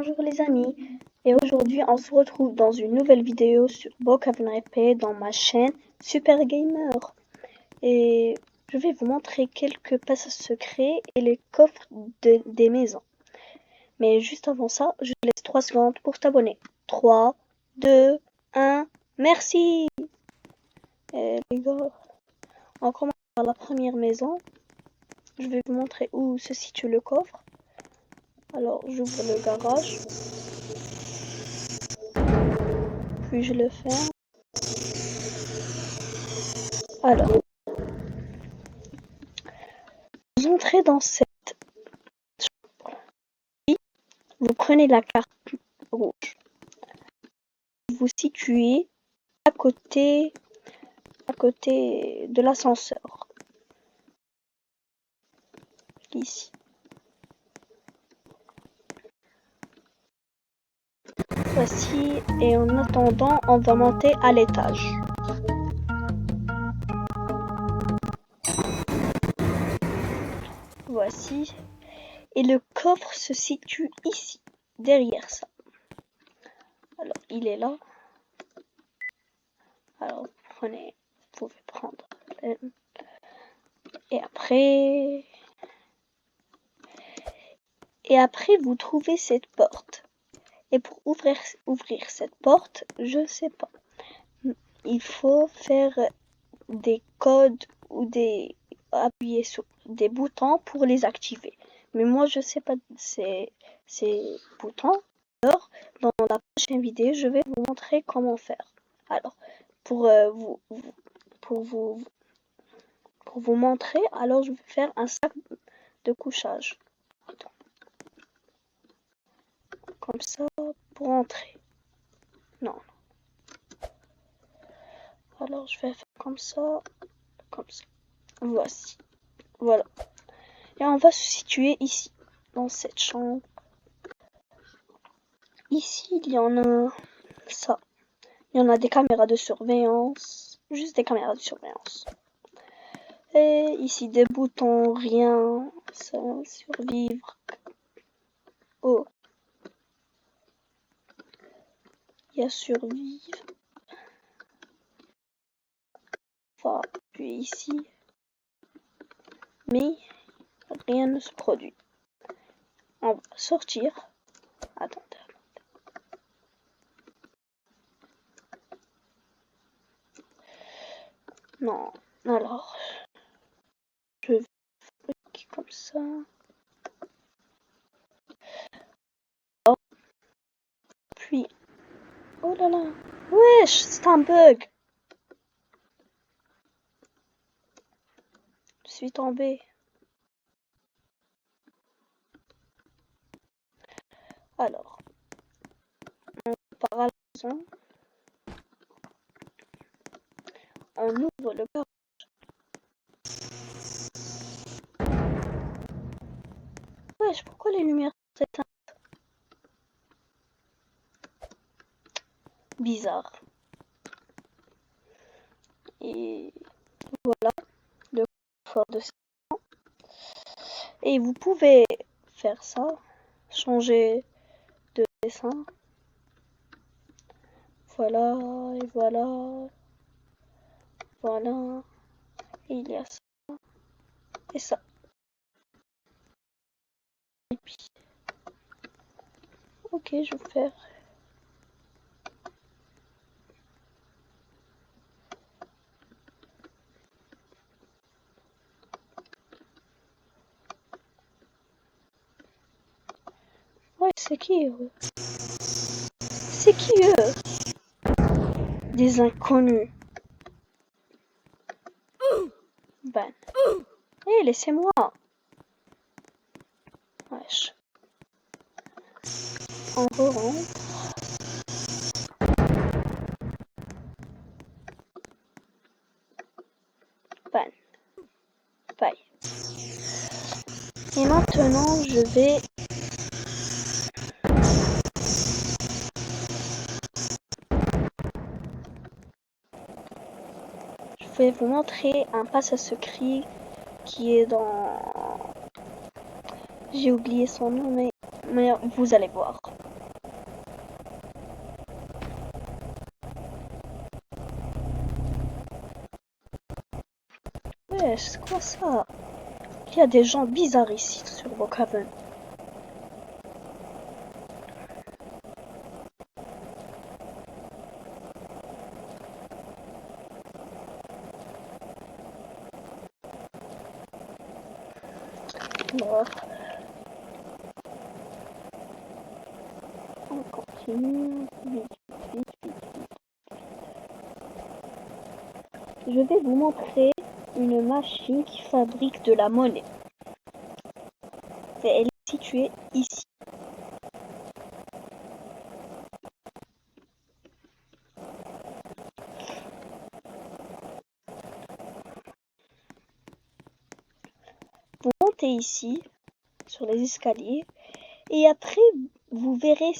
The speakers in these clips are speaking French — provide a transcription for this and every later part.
Bonjour les amis, et aujourd'hui on se retrouve dans une nouvelle vidéo sur Brookhaven RP dans ma chaîne Super Gamer. Et je vais vous montrer quelques passages secrets et les coffres des maisons. Mais juste avant ça, je te laisse 3 secondes pour t'abonner. 3, 2, 1, merci. Et les gars, on commence par la première maison. Je vais vous montrer où se situe le coffre. Alors j'ouvre le garage. Puis je le ferme. Alors, vous entrez dans cette chambre. Vous prenez la carte rouge. Vous situez à côté de l'ascenseur. Ici. Voici, et en attendant, on va monter à l'étage. Voici. Et le coffre se situe ici, derrière ça. Alors, il est là. Alors, vous pouvez prendre. Et après, vous trouvez cette porte. Et pour ouvrir cette porte, je sais pas. Il faut faire des codes ou appuyer sur des boutons pour les activer. Mais moi, je sais pas ces boutons. Alors, dans la prochaine vidéo, je vais vous montrer comment faire. Alors, pour vous montrer, alors je vais faire un sac de couchage. Comme ça, pour entrer. Non. Alors, je vais faire comme ça. Voici. Voilà. Et on va se situer ici, dans cette chambre. Ici, il y en a ça. Il y en a des caméras de surveillance. Juste des caméras de surveillance. Et ici, des boutons, rien. Ça, survivre. Oh. Il y a survivre. Enfin, puis ici. Mais rien ne se produit. On va sortir. Attendez. Non. Alors, je vais cliquer comme ça. Oh. Puis, oh là là. Wesh, c'est un bug. Je suis tombée. Alors, on part à la maison. On ouvre le garage. Wesh, pourquoi les lumières sont éteintes? Bizarre. Et voilà le confort de ça. Et vous pouvez faire ça, changer de dessin. Voilà, et voilà. Voilà. Et il y a ça. Et ça. Et puis, ok, je vais faire. Ouais, c'est qui eux? C'est qui eux? Des inconnus. Ben. Hé, laissez-moi. Wesh. On re-rentre. Ben. Bye. Et maintenant, je vais vous montrer un passage secret qui est dans... J'ai oublié son nom, mais vous allez voir. Ouais, c'est quoi ça? Il y a des gens bizarres ici sur Brookhaven. Bon, on continue. Vite, vite, vite. Je vais vous montrer une machine qui fabrique de la monnaie. Elle est située ici. Vous montez ici, sur les escaliers, et après, vous verrez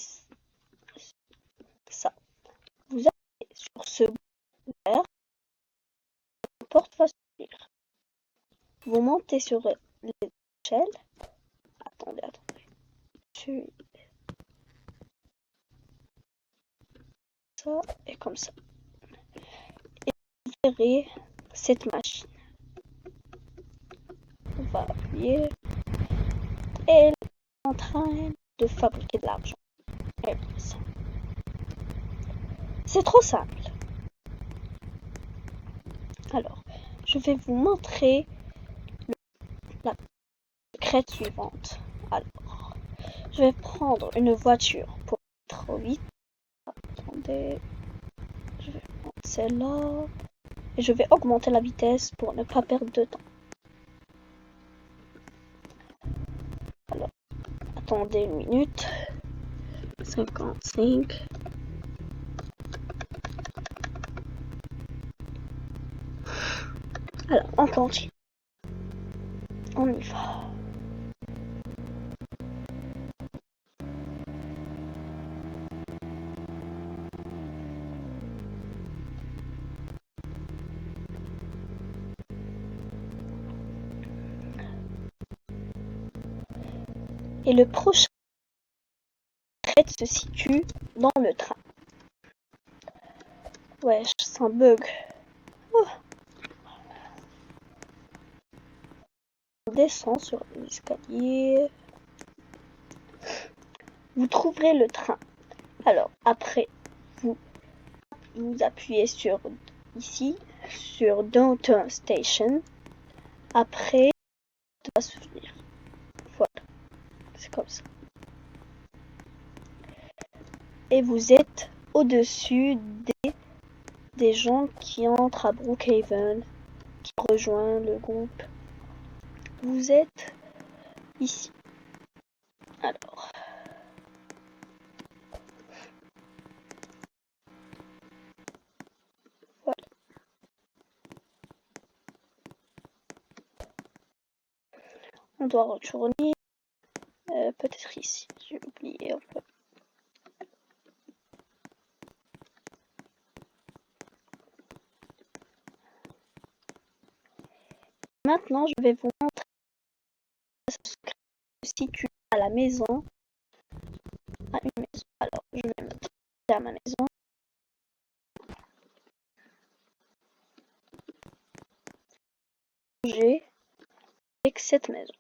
ça. Vous appuyez sur ce bouton vert, la porte va s'ouvrir. Vous montez sur l'échelle. Attendez. Ça et comme ça. Et vous verrez cette machine. On va appuyer. Et elle est en train de fabriquer de l'argent. Et comme ça. C'est trop simple. Alors, je vais vous montrer la secrète suivante. Alors, je vais prendre une voiture pour aller trop vite. Attendez, je vais prendre celle-là. Et je vais augmenter la vitesse pour ne pas perdre de temps. Alors, attendez une minute. 55. Alors, on continue. On y va. Et le prochain trait se situe dans le train. Wesh, c'est un bug. Oh. On descend sur l'escalier. Vous trouverez le train. Alors, après, vous appuyez sur ici, sur Downtown Station. Après, ça va s'ouvrir. Voilà, c'est comme ça. Et vous êtes au-dessus des gens qui entrent à Brookhaven, qui rejoignent le groupe. Vous êtes ici. Alors, voilà. On doit retourner. Peut-être ici. J'ai oublié un peu. Maintenant, je vais vous montrer ce secret se situe à la maison. À une maison. Alors, je vais me diriger à ma maison. J'ai avec cette maison.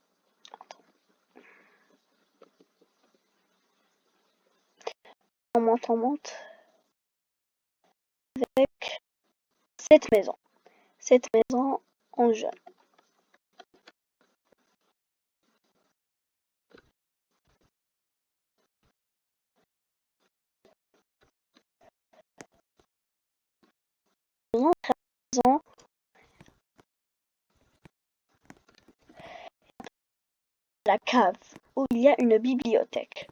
On monte avec cette maison. Cette maison en jaune. On entre à la maison. La cave où il y a une bibliothèque.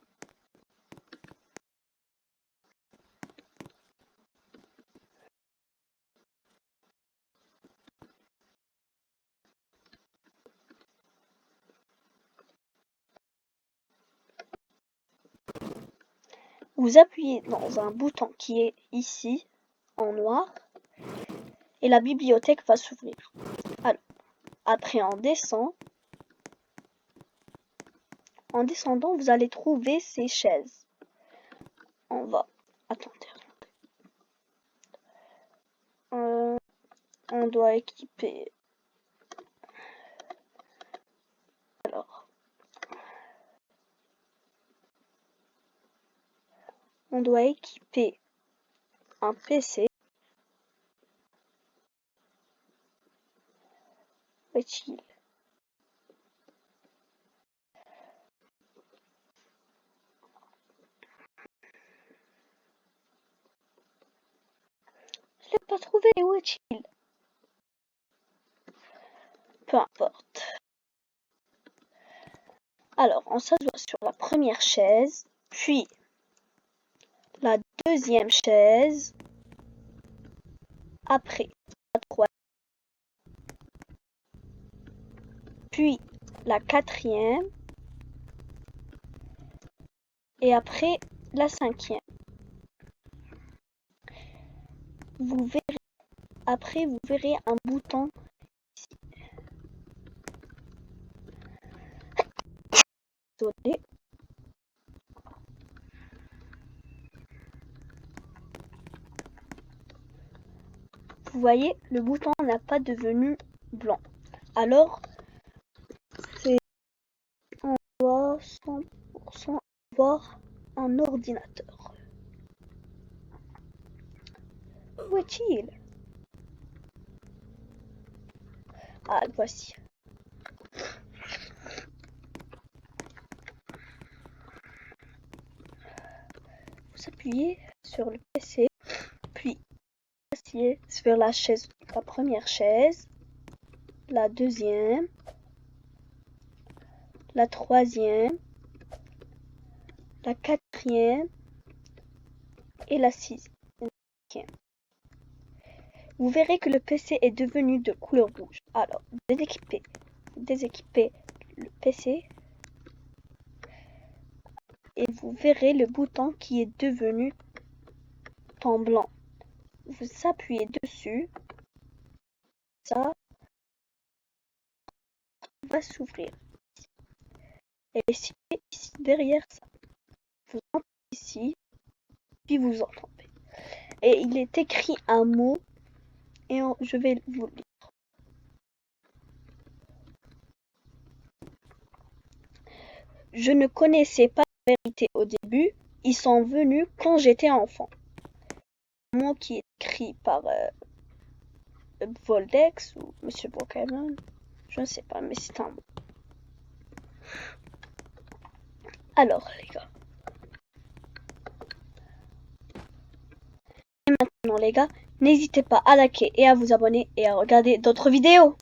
Vous appuyez dans un bouton qui est ici, en noir, et la bibliothèque va s'ouvrir. Alors, après on descend. En descendant, vous allez trouver ces chaises. On va... Attendez. On doit équiper on doit équiper un PC. Où est-il? Je l'ai pas trouvé, où est-il? Peu importe. Alors, on s'assoit sur la première chaise, puis la deuxième chaise, après la troisième, puis la quatrième, et après la cinquième. Vous verrez un bouton ici. Désolé. Vous voyez, le bouton n'a pas devenu blanc. Alors, on doit 100% avoir un ordinateur. Où est-il? Ah, le voici. Vous appuyez sur le PC, puis asseyez sur la chaise, la première chaise, la deuxième, la troisième, la quatrième et la sixième. Vous verrez que le PC est devenu de couleur rouge. Alors, déséquipez le PC et vous verrez le bouton qui est devenu en blanc. Vous appuyez dessus, ça va s'ouvrir. Et ici, derrière ça, vous entrez ici, puis vous entendez. Et il est écrit un mot, et je vais vous le lire. Je ne connaissais pas la vérité au début, ils sont venus quand j'étais enfant. Un mot qui est écrit par Voldex ou Monsieur Brookhaven, je ne sais pas, mais c'est un mot. Alors les gars. Et maintenant les gars, n'hésitez pas à liker et à vous abonner et à regarder d'autres vidéos.